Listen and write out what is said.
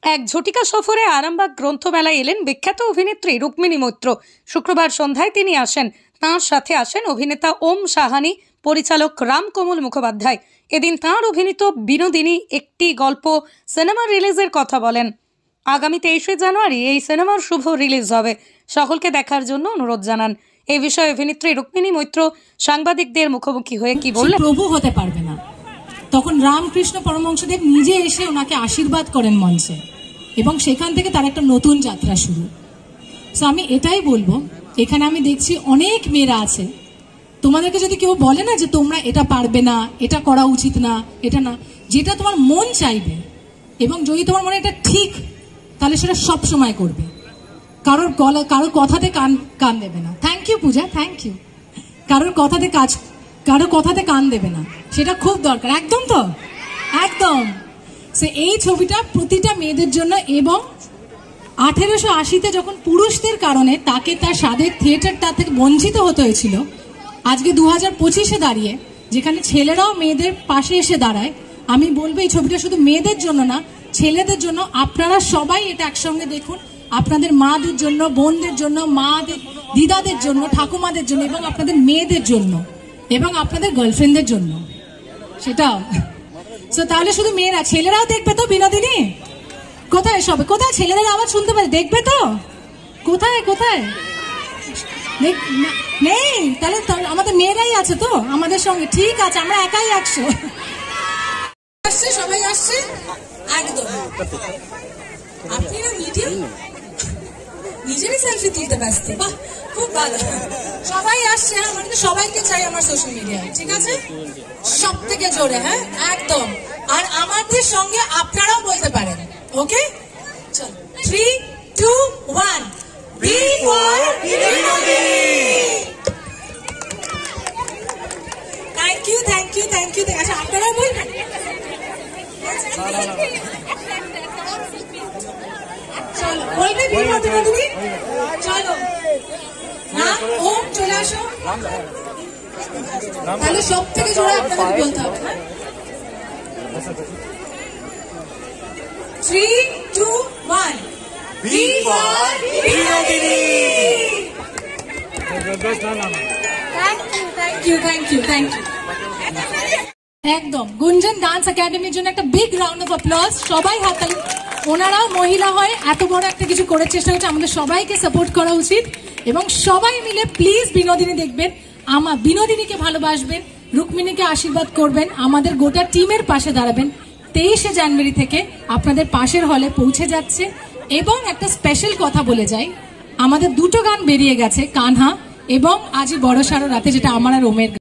এক ঝটিকা সফরে আরামবাগ গ্রন্থমেলায় এলেন বিখ্যাত অভিনেত্রী রুক্মিণী মৈত্র। শুক্রবার সন্ধ্যায় তিনি আসেন। তাঁর সাথে আসেন অভিনেতা ওম সাহানি, পরিচালক রামকমল মুখোপাধ্যায়। এদিন তাঁর অভিনীত বিনোদিনী একটি গল্প সিনেমা রিলিজের কথা বলেন। আগামী 23শে জানুয়ারি এই সিনেমার শুভ রিলিজ হবে। সকলকে দেখার জন্য অনুরোধ জানান। এই বিষয়ে অভিনেত্রী রুক্মিণী মৈত্র সাংবাদিকদের মুখোমুখি হয়ে কি বললেন? প্রভু হতে পারবে না, তখন রামকৃষ্ণ পরমহংসদেব নিজে এসে ওনাকে আশীর্বাদ করেন মঞ্চে, এবং সেখান থেকে তার একটা নতুন যাত্রা শুরু। তো আমি এটাই বলবো, এখানে আমি দেখছি অনেক মেয়েরা আছে, তোমাদেরকে যদি কেউ বলে না যে তোমরা এটা পারবে না, এটা করা উচিত না, এটা না, যেটা তোমার মন চাইবে এবং যদি তোমার মনে এটা ঠিক, তাহলে সেটা সব সময় করবে। কারোর কথাতে কান দেবে না। Thank you Puja, thank you. কারোর কথাতে কান দেবে না, সেটা খুব দরকার। একদম তো, একদম। সে এই ছবিটা প্রতিটা মেয়েদের জন্য, এবং 1880-তে যখন পুরুষদের কারণে তাকে তার স্বাদের থিয়েটারটা থেকে বঞ্চিত হতে হয়েছিল, আজকে 2025-এ দাঁড়িয়ে যেখানে ছেলেরাও মেয়েদের পাশে এসে দাঁড়ায়, আমি বলবো এই ছবিটা শুধু মেয়েদের জন্য না, ছেলেদের জন্য। আপনারা সবাই এটা একসঙ্গে দেখুন, আপনাদের মাদের জন্য, বোনদের জন্য, মাদের, দিদাদের জন্য, ঠাকুমাদের জন্য, এবং আপনাদের মেয়েদের জন্য, এবং আপনাদের গার্লফ্রেন্ডদের জন্য সেটাও। তো তাহলে শুধু মেয়েরা, ছেলেরাও দেখবে তো বিনোদিনী? কোথায় সবে, কোথায় ছেলেদের আওয়াজ শুনতে পারে? দেখবে তো? কোথায় কোথায় নেই? তাহলে আমাদের মেয়েরাই আছে তো আমাদের সঙ্গে। ঠিক আছে, আমরা একাই 100 আসছে, সবাই আসছে একদম। আপনি না মিডিয়া নিজেরই সেলফি তুলতে ব্যস্ত। বাহ, খুব ভালো, সবাই আসছে। আমার তো সবাইকে চাই আমার সোশ্যাল মিডিয়ায়, ঠিক আছে? সব থেকে জোরে, হ্যাঁ একদম। আর আমাদের সঙ্গে আপনারাও বলতে পারেন, ওকে? চল, 3, 2, 1। Thank you, thank you, thank you. আচ্ছা, আপনারাও বলবেন। চলো, বলবে বিনোদিনী, চলো না, ওম চলে আসো। তাহলে সব থেকে জোরে আপনাদের বলতে হবে, হ্যাঁ? 3, 2, 1। একদম। গুঞ্জন ডান্স একাডেমির জন্য একটা বিগ রাউন্ড অফ অ্যাপ্লজ। সবাই হাততালি। ওনারাও মহিলা হয় এত বড় একটা কিছু করার চেষ্টা করছে, আমাদের সবাইকে সাপোর্ট করা উচিত। এবং সবাই মিলে প্লিজ বিনোদিনী দেখবেন, আমার বিনোদিনীকে ভালোবাসবেন, রুক্মিণীকে আশীর্বাদ করবেন, আমাদের গোটা টিমের পাশে দাঁড়াবেন। 23শে জানুয়ারি থেকে আপনাদের পাশের হলে পৌঁছে যাচ্ছে। এবং একটা স্পেশাল কথা বলে যাই, আমাদের 2টো গান বেরিয়ে গেছে, কানহা এবং আজি বড় সারো রাতে, যেটা আমার আর ওমের।